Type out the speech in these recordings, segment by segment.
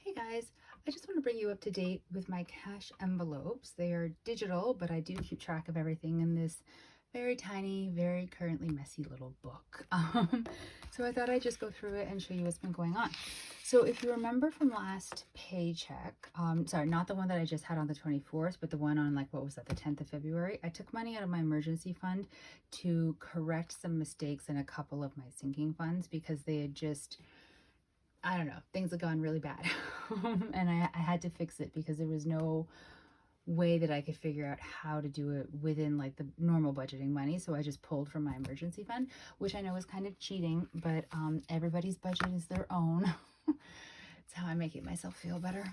Hey guys, I just want to bring you up to date with my cash envelopes. They are digital, but I do keep track of everything in this very tiny, very currently messy little book. So I thought I'd just go through it and show you what's been going on. So if you remember from last paycheck, sorry, not the one that I just had on the 24th, but the one on what was that, the 10th of February, I took money out of my emergency fund to correct some mistakes in a couple of my sinking funds because they had just, I don't know, things had gone really bad. And I had to fix it because there was no way that I could figure out how to do it within the normal budgeting money. So I just pulled from my emergency fund, which I know is kind of cheating, but everybody's budget is their own. It's how I'm making myself feel better.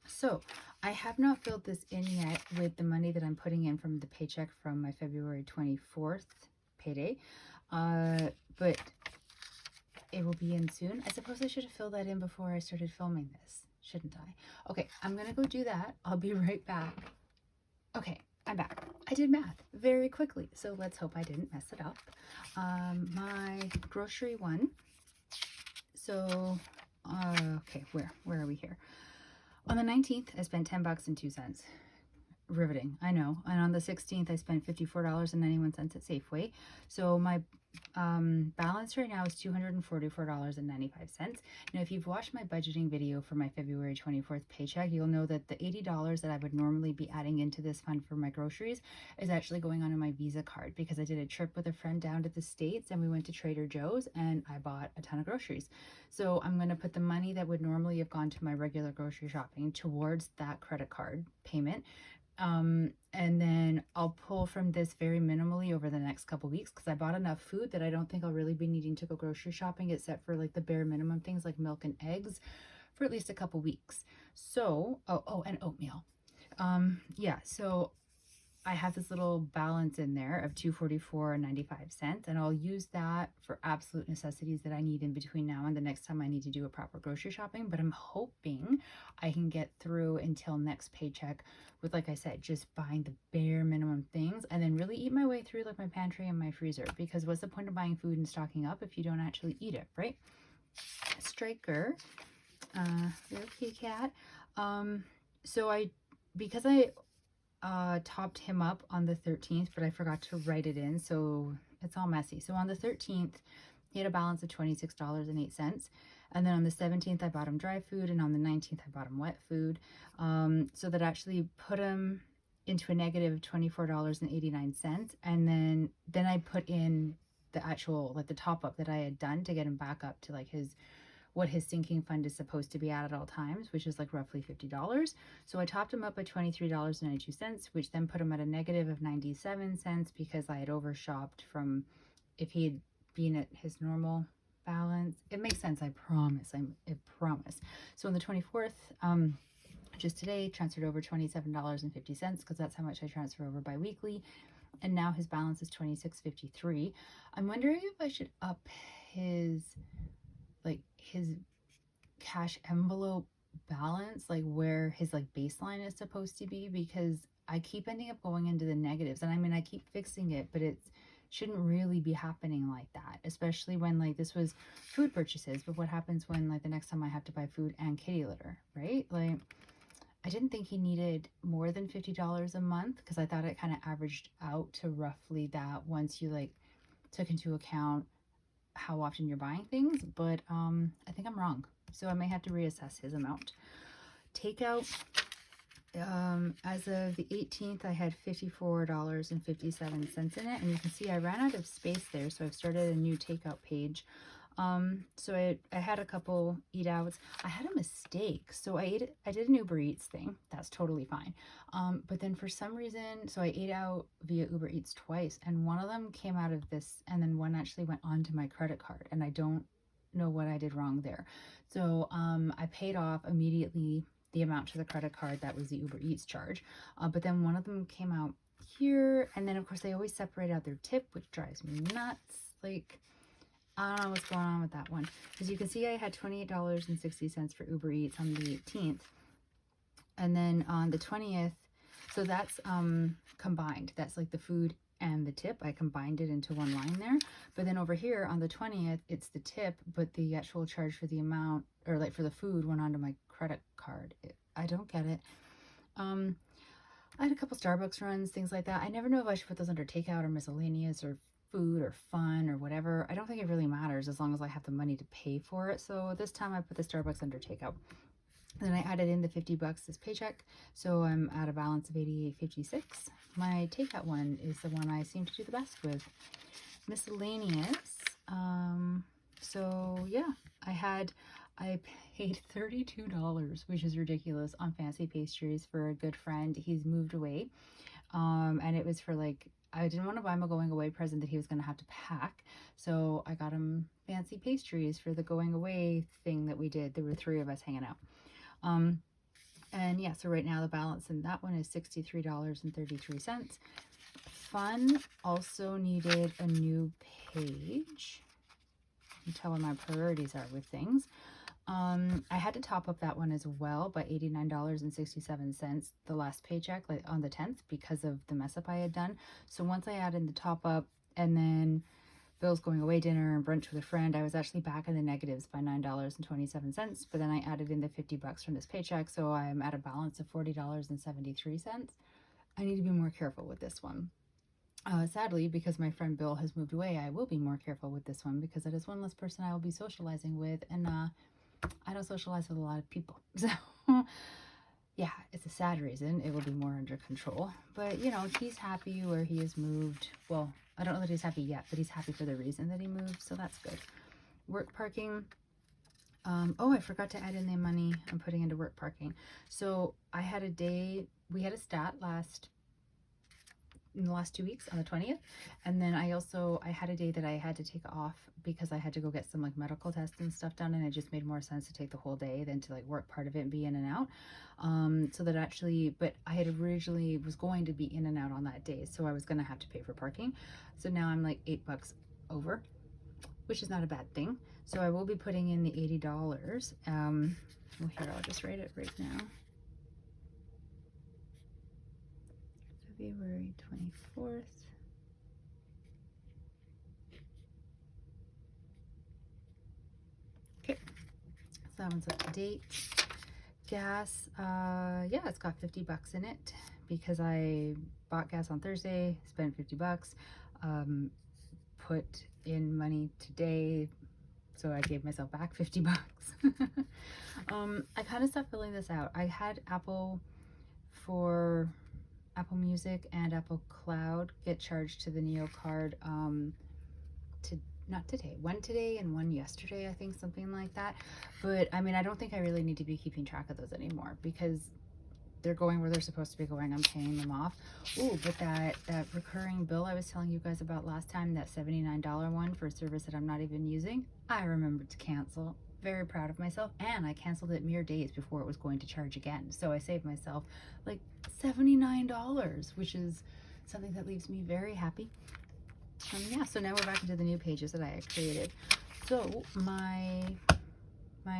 So I have not filled this in yet with the money that I'm putting in from the paycheck from my February 24th payday. But it will be in soon. I suppose I should have filled that in before I started filming this, shouldn't I? Okay, I'm gonna go do that. I'll be right back. Okay, I'm back. I did math very quickly, so let's hope I didn't mess it up. My grocery one. So, okay, where are we here? On the 19th, I spent 10 bucks and 2 cents. Riveting, I know. And on the 16th, I spent $54.91 at Safeway. So my balance right now is $244.95. Now, if you've watched my budgeting video for my February 24th paycheck, you'll know that the $80 that I would normally be adding into this fund for my groceries is actually going onto my Visa card because I did a trip with a friend down to the States and we went to Trader Joe's and I bought a ton of groceries. So I'm going to put the money that would normally have gone to my regular grocery shopping towards that credit card payment. And then I'll pull from this very minimally over the next couple weeks because I bought enough food that I don't think I'll really be needing to go grocery shopping except for the bare minimum things like milk and eggs for at least a couple weeks. So, and oatmeal. Yeah, so I have this little balance in there of $244.95, and I'll use that for absolute necessities that I need in between now and the next time I need to do a proper grocery shopping. But I'm hoping I can get through until next paycheck with, like I said, just buying the bare minimum things and then really eat my way through my pantry and my freezer, because what's the point of buying food and stocking up if you don't actually eat it, right? Striker, little kitty cat. Because I topped him up on the 13th, but I forgot to write it in, so it's all messy. So on the 13th, he had a balance of $26.08. And then on the 17th, I bought him dry food, and on the 19th, I bought him wet food. So that actually put him into a negative of $24.89. And then I put in the actual, the top up that I had done to get him back up to what his sinking fund is supposed to be at all times, which is roughly $50. So I topped him up by $23.92, which then put him at a negative of 97 cents because I had overshopped from, if he had been at his normal balance. It makes sense, I promise. I promise. So on the 24th, just today, transferred over $27.50 because that's how much I transfer over bi-weekly. And now his balance is $26.53. I'm wondering if I should up his cash envelope balance, where his baseline is supposed to be, because I keep ending up going into the negatives. And I mean, I keep fixing it, but it shouldn't really be happening like that, especially when this was food purchases. But what happens when the next time I have to buy food and kitty litter, right? I didn't think he needed more than $50 a month because I thought it kind of averaged out to roughly that once you took into account how often you're buying things, but I think I'm wrong. So I may have to reassess his amount. Takeout, as of the 18th, I had $54.57 in it, and you can see I ran out of space there, so I've started a new takeout page. So I had a couple eat outs. I had a mistake. So I did an Uber Eats thing. That's totally fine. But then for some reason, so I ate out via Uber Eats twice, and one of them came out of this, and then one actually went onto my credit card, and I don't know what I did wrong there. So I paid off immediately the amount to the credit card that was the Uber Eats charge. But then one of them came out here, and then of course they always separate out their tip, which drives me nuts. I don't know what's going on with that one. As you can see, I had $28.60 for Uber Eats on the 18th. And then on the 20th, so that's combined. That's the food and the tip. I combined it into one line there. But then over here on the 20th, it's the tip, but the actual charge for the amount, or like for the food, went onto my credit card. I don't get it. I had a couple Starbucks runs, things like that. I never know if I should put those under takeout or miscellaneous or food or fun or whatever. I don't think it really matters as long as I have the money to pay for it. So this time I put the Starbucks under takeout. Then I added in the $50 this paycheck, so I'm at a balance of $88.56. My takeout one is the one I seem to do the best with. Miscellaneous. So yeah, I paid $32, which is ridiculous, on fancy pastries for a good friend. He's moved away, and it was for like, I didn't want to buy him a going away present that he was going to have to pack, so I got him fancy pastries for the going away thing that we did. There were 3 of us hanging out. And yeah, so right now the balance in that one is $63.33. Fun also needed a new page. You can tell where my priorities are with things. I had to top up that one as well by $89.67 the last paycheck, like on the 10th, because of the mess up I had done. So once I added the top up and then Bill's going away dinner and brunch with a friend, I was actually back in the negatives by $9.27, but then I added in the $50 from this paycheck, so I'm at a balance of $40.73. I need to be more careful with this one. Sadly, because my friend Bill has moved away, I will be more careful with this one because it is one less person I will be socializing with, and I don't socialize with a lot of people. So yeah, it's a sad reason. It will be more under control. But, you know, he's happy where he has moved. Well, I don't know that he's happy yet, but he's happy for the reason that he moved, so that's good. Work parking. Oh, I forgot to add in the money I'm putting into work parking. So I had a day, we had a stat in the last 2 weeks on the 20th, and then I had a day that I had to take off because I had to go get some like medical tests and stuff done, and it just made more sense to take the whole day than to like work part of it and be in and out. So that actually, but I had originally was going to be in and out on that day, so I was going to have to pay for parking. So now I'm like $8 over, which is not a bad thing. So I will be putting in the $80. Well, here, I'll just write it right now. February 24th. Okay, so that one's up to date. Gas, yeah, it's got $50 in it because I bought gas on Thursday, spent $50, put in money today, so I gave myself back $50. I kind of stopped filling this out. I had Apple Music and Apple Cloud get charged to the Neo card not today, one today and one yesterday, I think, something like that. But I mean, I don't think I really need to be keeping track of those anymore because they're going where they're supposed to be going. I'm paying them off. Oh, but that recurring bill I was telling you guys about last time, that $79 one for a service that I'm not even using, I remembered to cancel. Very proud of myself, and I canceled it mere days before it was going to charge again, so I saved myself like $79, which is something that leaves me very happy. Yeah, so now we're back into the new pages that I had created. So my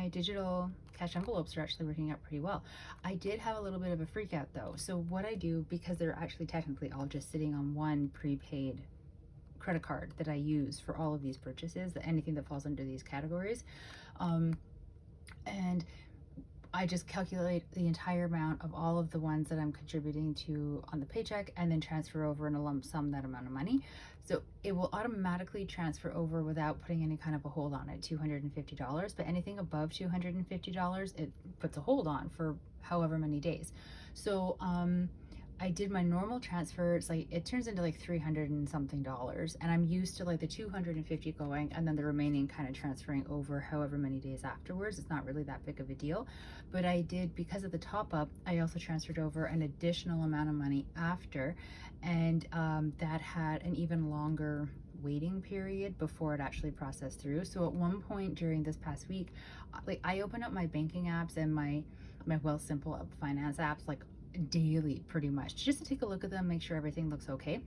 digital cash envelopes are actually working out pretty well. I did have a little bit of a freak out though. So what I do, because they're actually technically all just sitting on one prepaid credit card that I use for all of these purchases, anything that falls under these categories, and I just calculate the entire amount of all of the ones that I'm contributing to on the paycheck and then transfer over in a lump sum that amount of money. So it will automatically transfer over without putting any kind of a hold on it, $250. But anything above $250, it puts a hold on for however many days. So I did my normal transfer. It's like, it turns into like $300 and something, and I'm used to like the 250 going and then the remaining kind of transferring over however many days afterwards. It's not really that big of a deal, but I did, because of the top up, I also transferred over an additional amount of money after, and that had an even longer waiting period before it actually processed through. So at one point during this past week, like, I opened up my banking apps and my Wealthsimple finance apps like daily pretty much, just to take a look at them, make sure everything looks okay.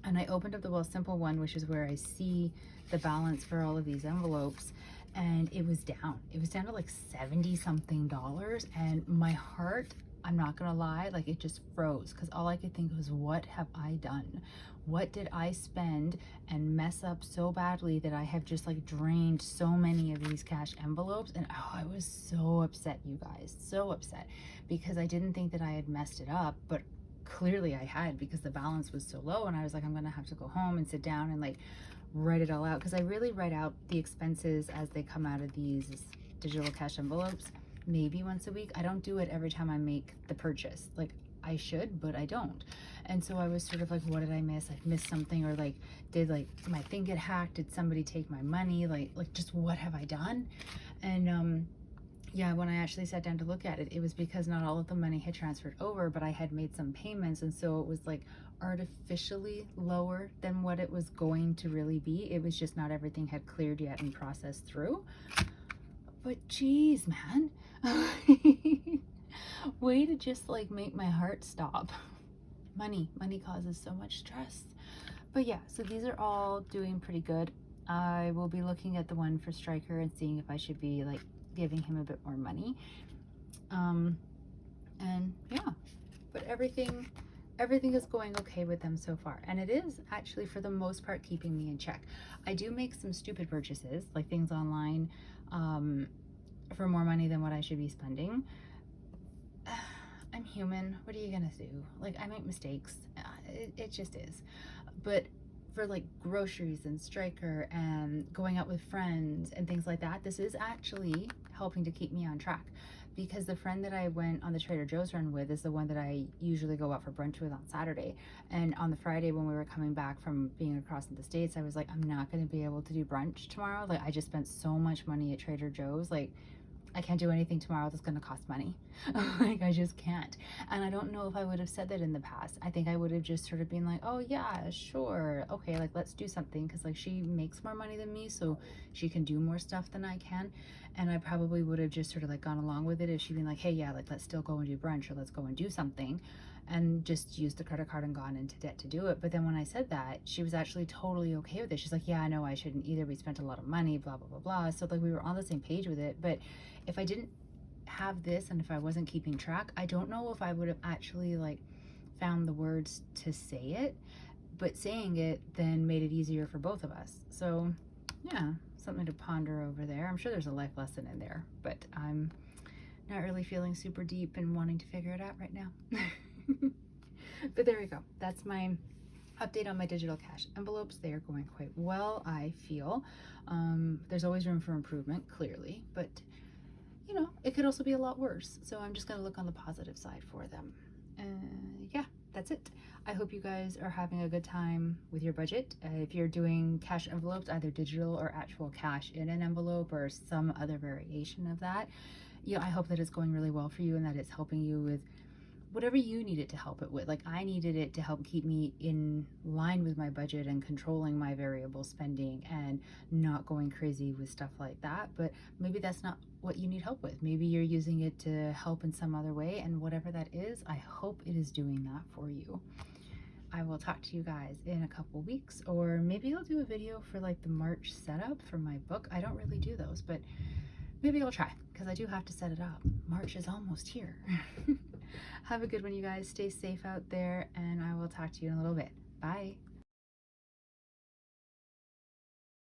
And I opened up the Wealthsimple one, which is where I see the balance for all of these envelopes, and it was down to like 70 something dollars, and my heart, I'm not gonna lie, like it just froze, because all I could think was, what have I done? what did I spend and mess up so badly that I have just like drained so many of these cash envelopes? And oh, I was so upset, you guys, so upset, because I didn't think that I had messed it up, but clearly I had, because the balance was so low. And I was like, I'm gonna have to go home and sit down and like write it all out, because I really write out the expenses as they come out of these digital cash envelopes maybe once a week. I don't do it every time I make the purchase. Like, I should, but I don't. And so I was sort of like, what did I miss? I missed something, or like, did like my thing get hacked? Did somebody take my money? Like just what have I done? And yeah, when I actually sat down to look at it, it was because not all of the money had transferred over, but I had made some payments, and so it was like artificially lower than what it was going to really be. It was just not everything had cleared yet and processed through. But geez, man. Way to just like make my heart stop. Money causes so much stress. But yeah, so these are all doing pretty good. I will be looking at the one for Striker and seeing if I should be like giving him a bit more money. And yeah, but everything is going okay with them so far, and it is actually for the most part keeping me in check. I do make some stupid purchases, like things online, for more money than what I should be spending. I'm human. What are you gonna do? Like, I make mistakes. It just is. But for like groceries and Striker and going out with friends and things like that, this is actually helping to keep me on track, because the friend that I went on the Trader Joe's run with is the one that I usually go out for brunch with on Saturday. And on the Friday when we were coming back from being across in the States, I was like, I'm not going to be able to do brunch tomorrow. Like, I just spent so much money at Trader Joe's. Like, I can't do anything tomorrow that's going to cost money. Like, I just can't. And I don't know if I would have said that in the past. I think I would have just sort of been like, oh yeah, sure, okay, like let's do something, because like she makes more money than me, so she can do more stuff than I can. And I probably would have just sort of like gone along with it if she'd been like, hey, yeah, like let's still go and do brunch, or let's go and do something, and just used the credit card and gone into debt to do it. But then when I said that, she was actually totally okay with it. She's like, yeah, I know I shouldn't either. We spent a lot of money, blah, blah, blah, blah. So like we were on the same page with it. But if I didn't have this, and if I wasn't keeping track, I don't know if I would have actually like found the words to say it. But saying it then made it easier for both of us. So yeah, something to ponder over there. I'm sure there's a life lesson in there, but I'm not really feeling super deep and wanting to figure it out right now. But there we go. That's my update on my digital cash envelopes. They are going quite well, I feel. There's always room for improvement, clearly, but you know, it could also be a lot worse. So I'm just going to look on the positive side for them. Yeah, that's it. I hope you guys are having a good time with your budget. If you're doing cash envelopes, either digital or actual cash in an envelope or some other variation of that, yeah, I hope that it's going really well for you and that it's helping you with whatever you need it to help it with. Like, I needed it to help keep me in line with my budget and controlling my variable spending and not going crazy with stuff like that. But maybe that's not what you need help with. Maybe you're using it to help in some other way, and whatever that is, I hope it is doing that for you. I will talk to you guys in a couple weeks, or maybe I'll do a video for like the March setup for my book. I don't really do those, but maybe I'll try, because I do have to set it up. March is almost here. Have a good one, you guys. Stay safe out there, and I will talk to you in a little bit. Bye.